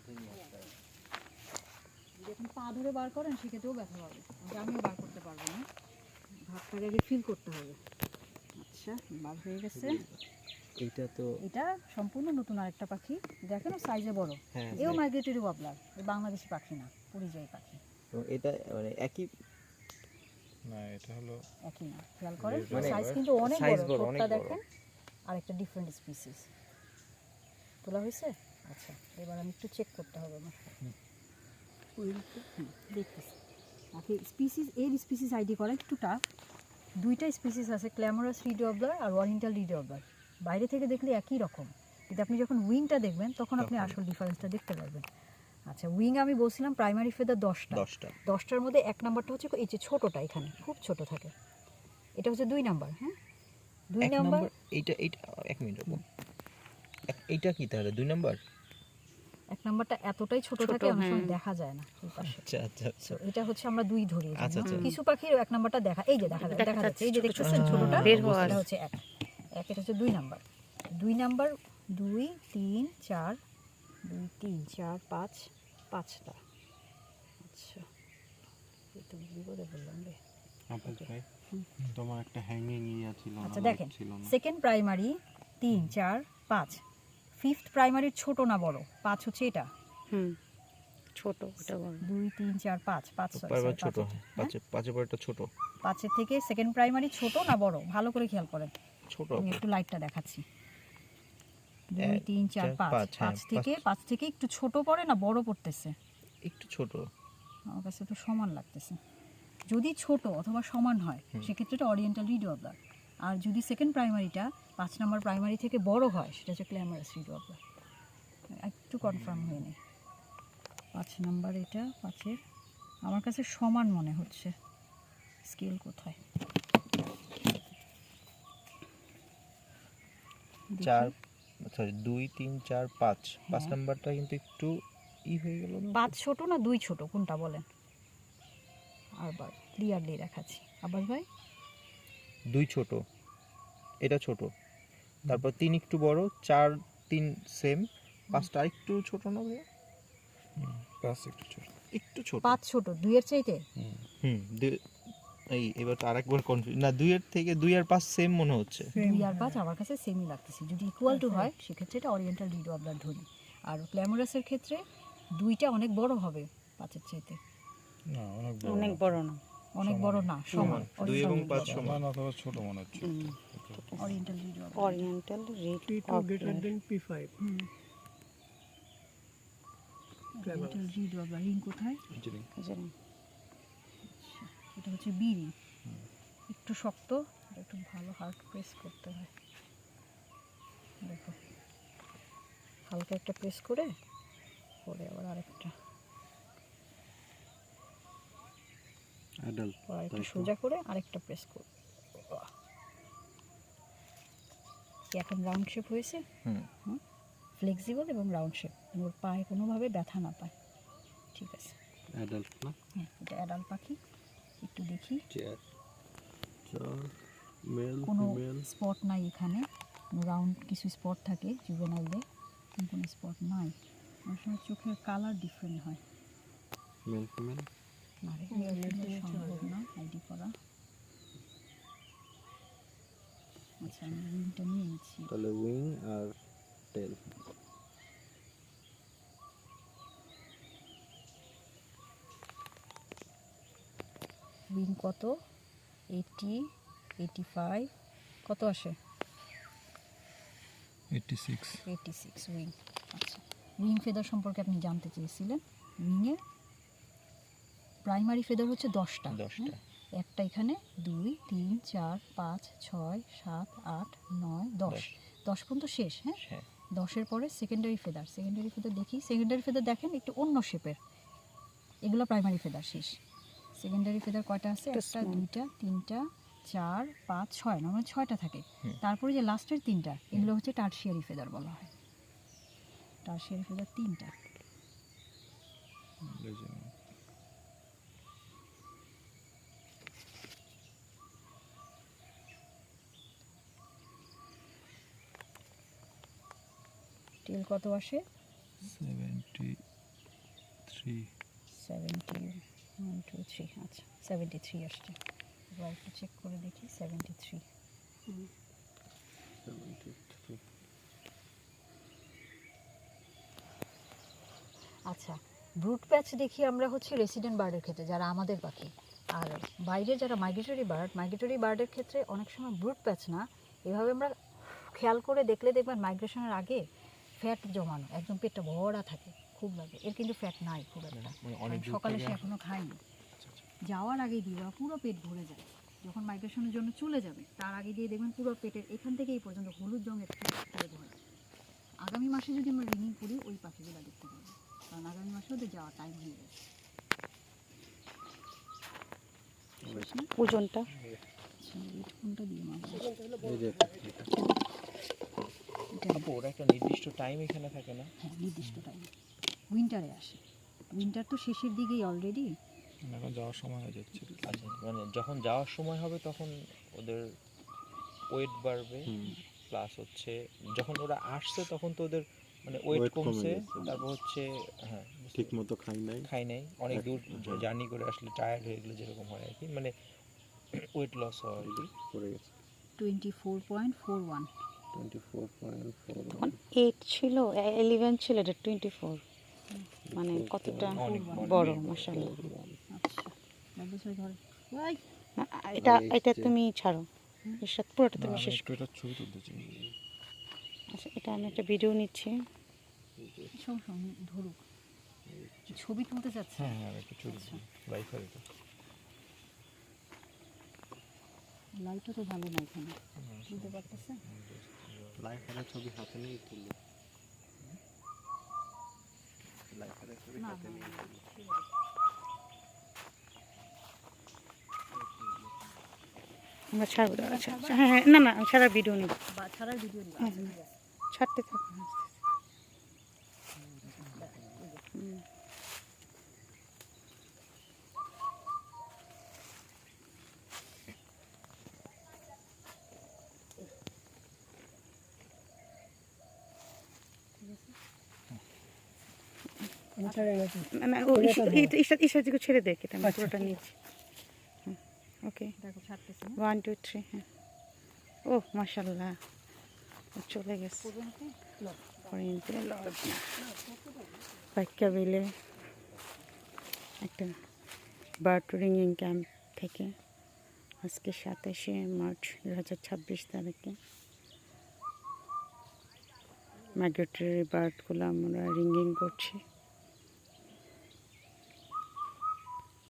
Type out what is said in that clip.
যদি আপনি পা ধরে বার করেন সেক্ষেত্রেও ব্যথা পাবে, আমিও বার করতে পারবো না, ভাবটাকে আগে ফিল করতে হবে। আচ্ছা, বার হয়ে গেছে। এটা সম্পূর্ণ নতুন আরেকটা পাখি, দেখেন সাইজে বড়। এও মাইগ্রেটরি ওয়াবলার, বাংলাদেশি পাখি না, পরিযায়ী পাখি। তো এটা মানে একই না, এটা হলো একই না, খেয়াল করেন সাইজ কিন্তু অনেক বড়, ঠোঁটটা দেখেন আরেকটা ডিফারেন্ট স্পিসিস। তোলা হয়েছে? আচ্ছা, এবার আমি একটু চেক করতে হবে আমার। দেখতেছি পাখি স্পিসিস, এর স্পিসিস আইডি করা একটু টাফ। দুইটা স্পিসিস আছে, ক্ল্যামারাস রিড ওয়াবলার আর ওরিয়েন্টাল রিড ওয়াবলার। বাইরে থেকে দেখলে একই রকম, কিন্তু আপনি যখন উইংটা দেখবেন তখন আপনি আসল ডিফারেন্সটা দেখতে পারবেন। আচ্ছা, উইং আমি বলছিলাম প্রাইমারি ফেদার 10টার মধ্যে 1 নাম্বারটা হচ্ছে এই যে ছোটোটা, এখানে খুব ছোট থাকে, এটা হচ্ছে 2 নাম্বার। হ্যাঁ, 2 নাম্বার। এইটা 1 মিনিট রকম, এইটা কি তাহলে 2 নাম্বার? 1 নাম্বারটা এতটাই ছোট থাকে, অনেক সময় দেখা যায় না এই পাশে। আচ্ছা, এটা হচ্ছে আমরা 2 ধরি। আচ্ছা। কিছু পাখির 1 নাম্বারটা এই যে দেখা যাচ্ছে, এই যে দেখতেছেন ছোটটা, এটা হচ্ছে 1, এটা হচ্ছে 2 নাম্বার। 2 নাম্বার 2 3 4 2 3 4 5 5টা। আচ্ছা, এই তো বিপদে বললাম রে। তোমার একটা হ্যাঙ্গিং ইয়া ছিল না? আচ্ছা দেখেন, সেকেন্ড প্রাইমারি 3 4 5, ফিফথ প্রাইমারির ছোট না বড়? 5 হচ্ছে এটা, ছোট, এটা বড়। 2 3 4 5 5 ছোট, 5 পরেরটা ছোট। 5-এর থেকে সেকেন্ড প্রাইমারি ছোট না বড়? ভালো করে খেয়াল করেন, ছোট। আমি একটু লাইটটা দেখাচ্ছি। 2 3 4 5 5 থেকে একটু ছোট পড়ে না বড় পড়তেছে? একটু ছোট, আমার কাছে তো সমান লাগতেছে। যদি ছোট অথবা সমান হয় সেক্ষেত্রে এটা ওরিয়েন্টাল রিড ওয়াবলার, আর যদি সেকেন্ড প্রাইমারিটা 5 নাম্বার প্রাইমারি থেকে বড় হয় সেটা হচ্ছে ক্ল্যামারাস রিড ওয়াবলার। একটু কনফার্ম হয়ে নেই। 5 নাম্বার, এটা 5-এর আমার কাছে সমান মনে হচ্ছে। স্কেল কোথায়? 2 3 4 5 নাম্বারটা কিন্তু একটু হয়ে গেল না? 5 ছোট না 2 ছোট, কোনটা বলেন? আবার ক্লিয়ারলি দেখাচ্ছি, আবার ভাই 2 ছোট, এটা ছোট, তারপর 3 একটু বড়, 4 3 সেম, 5টা একটু ছোট না ভাই? 5 একটু ছোট। 5 ছোট 2 এর চাইতে? এবার তো আরেকবার কনফিউজ না, 2 এর থেকে 2 আর 5 সেম মনে হচ্ছে। 2 আর 5 আমার কাছে সেমই লাগতেছে। যদি ইকুয়াল টু হয় সেক্ষেত্রে এটা ওরিয়েন্টাল রিড ওয়াবলার ধরি, আর ক্ল্যামারাসের ক্ষেত্রে 2টা অনেক বড় হবে 5-এর চাইতে। না, অনেক বড় না, অনেক বড় না, সমান। 2 এবং 5 সমান অথবা ছোট মনে হচ্ছে। Oriental reed warbler, oriental reed P2 greater than P5. Oriental reed warbler. Ring কোথায়? এটা হচ্ছে বি রিং, একটু শক্ত, এটা একটু ভালো হার্ড প্রেস করতে হয়। দেখো, হালকা একটা প্রেস করে পরে আবার আরেকটা, আরেকটা সোজা করে আরেকটা প্রেস করো। এখন রাউন্ড শেপ হয়েছে, ফ্লেক্সিবল এবং রাউন্ড শেপ, ওর পায়ে কোনোভাবে ব্যথা না পায়। ঠিক আছে, অ্যাডাল্ট না? হ্যাঁ, এটা অ্যাডাল্ট পাখি। একটু দেখি, কোনো স্পট নাই এখানে, রাউন্ড কিছু স্পট থাকে জুভেনাইলদের, কোনো স্পট নাই। অনেক সময় চোখের কালার ডিফারেন্ট হয়। মেল ফিমেল সম্ভব না আইডি করা। আচ্ছা, আমি উইংটা নিয়ে নিচ্ছি। তাহলে উইং আর টেল। উইং কত? 80 85 কত আসে? 86 উইং। আচ্ছা, উইং ফেদার সম্পর্কে আপনি জানতে চেয়েছিলেন। উইংয়ে প্রাইমারি ফেদার হচ্ছে 10টা। একটা এখানে 2 3 4 5 6 7 8 9 10 10 পর্যন্ত শেষ। হ্যাঁ, 10-এর পরে সেকেন্ডারি ফেদার দেখি। সেকেন্ডারি ফেদার দেখেন একটু অন্য শেপের, এগুলো প্রাইমারি ফেদার শেষ। সেকেন্ডারি ফেদার কয়টা আছে? 1টা 2টা 3টা 4 5 6, নর্মালি 6টা থাকে। তারপরে যে লাস্টের 3টা, এগুলো হচ্ছে টারশিয়ারি ফেদার বলা হয়। টারশিয়ারি ফেদার 3টা। টেল কত আসে? 70 1 2 3 আচ্ছা 73 আসছে। এবার একটু চেক করে দেখি 73। আচ্ছা, ব্রুট প্যাচ দেখি আমরা হচ্ছে রেসিডেন্ট বার্ডের ক্ষেত্রে যারা আমাদের পাখি, আর বাইরে যারা মাইগ্রেটরি বার্ডের ক্ষেত্রে অনেক সময় ব্রুট প্যাচ না, এভাবে আমরা খেয়াল করে দেখলে দেখবেন মাইগ্রেশনের আগে ফ্যাট জমানো, একদম পেটটা ভরা থাকে, খুব লাগে। এর কিন্তু ফ্যাট নাই খুব একটা, অনেক দূর সকালে থেকে সে এখনো খায়নি, যাওয়ার আগে দিয়ে পুরো পেট ভরে যায়। যখন মাইগ্রেশনের জন্য চলে যাবে তার আগে দিয়ে দেখবেন পুরো পেটের এখান থেকে এই পর্যন্ত হলুদ রঙের পেট ভরে। আগামী মাসে যদি আমরা রিনিং করি ওই পাখিগুলো দেখতে পাবো, কারণ আগামী মাসে ওদের যাওয়ার টাইম হয়ে গেছে। ওজনটা কোনটা দিয়ে মাপবো? আপু ওরা একটা নির্দিষ্ট টাইম এখানে থাকে না? হ্যাঁ, নির্দিষ্ট টাইম উইন্টারে আসে। উইন্টার তো শেষের দিকেই অলরেডি, এখন যাওয়ার সময় হয়ে যাচ্ছে। আচ্ছা, মানে যখন যাওয়ার সময় হবে তখন ওদের ওয়েট বাড়বে, প্লাস হচ্ছে যখন ওরা আসছে তখন তো ওদের মানে ওয়েট Weight কমে কমছে, গেছে। তারপর হচ্ছে হ্যাঁ ঠিক মতো খাই নাই। অনেক দূর হ্যাঁ। জার্নি করে আসলে টায়ার্ড হয়ে গেলে যেরকম হয় আর কি, মানে ওয়েট লস হয় আর কি। পড়ে গেছে 24.41। 24.4 তখন 8 ছিল 11 ছিল, এটা 24, মানে কতটা অনেক বড় মাশাআল্লাহ। আচ্ছা, বছর ধরে ওই এটা এটা তুমি ছাড়ো, এর সাথে পুরোটা তুমি শেষ করো। এটা ছবি তুলতে চাই। আচ্ছা, এটা আমি একটা ভিডিও নিচ্ছি। ধরুক, ছবি তুলতে চাচ্ছে। হ্যাঁ হ্যাঁ একটু ছবি লাইফ আর এটা লাইটটা তো ভালো না এখানে, বুঝতে পারতেছে। লাইফ আর ছবি হাতে নিয়ে তুললো। লাইফ আর ছবি না, হাতে নিয়ে আমরা ছাড়বো। আচ্ছা আচ্ছা, হ্যাঁ হ্যাঁ, না না ছাড়া ভিডিও নিব, বা ছাড়ার ভিডিও নিবা। হ্যাঁ, হ্যাঁ। ছাড়তে থাকো। না না, ও ঈশা দিকে ছেড়ে দেখ, এটা আমি পুরোটা নিচ্ছি। ওকে, দেখো ছাড়তেছে 1 2 3, হ্যাঁ। ও মাশাআল্লাহ, ও চলে গেছে। পরিণতি বাক্যাবিলে একটা বার্ড রিঙ্গিং ক্যাম্প থেকে আজকে 27শে মার্চ 2026 তারিখে মাইগ্রেটরি বার্ডগুলো আমরা রিঙ্গিং করছি।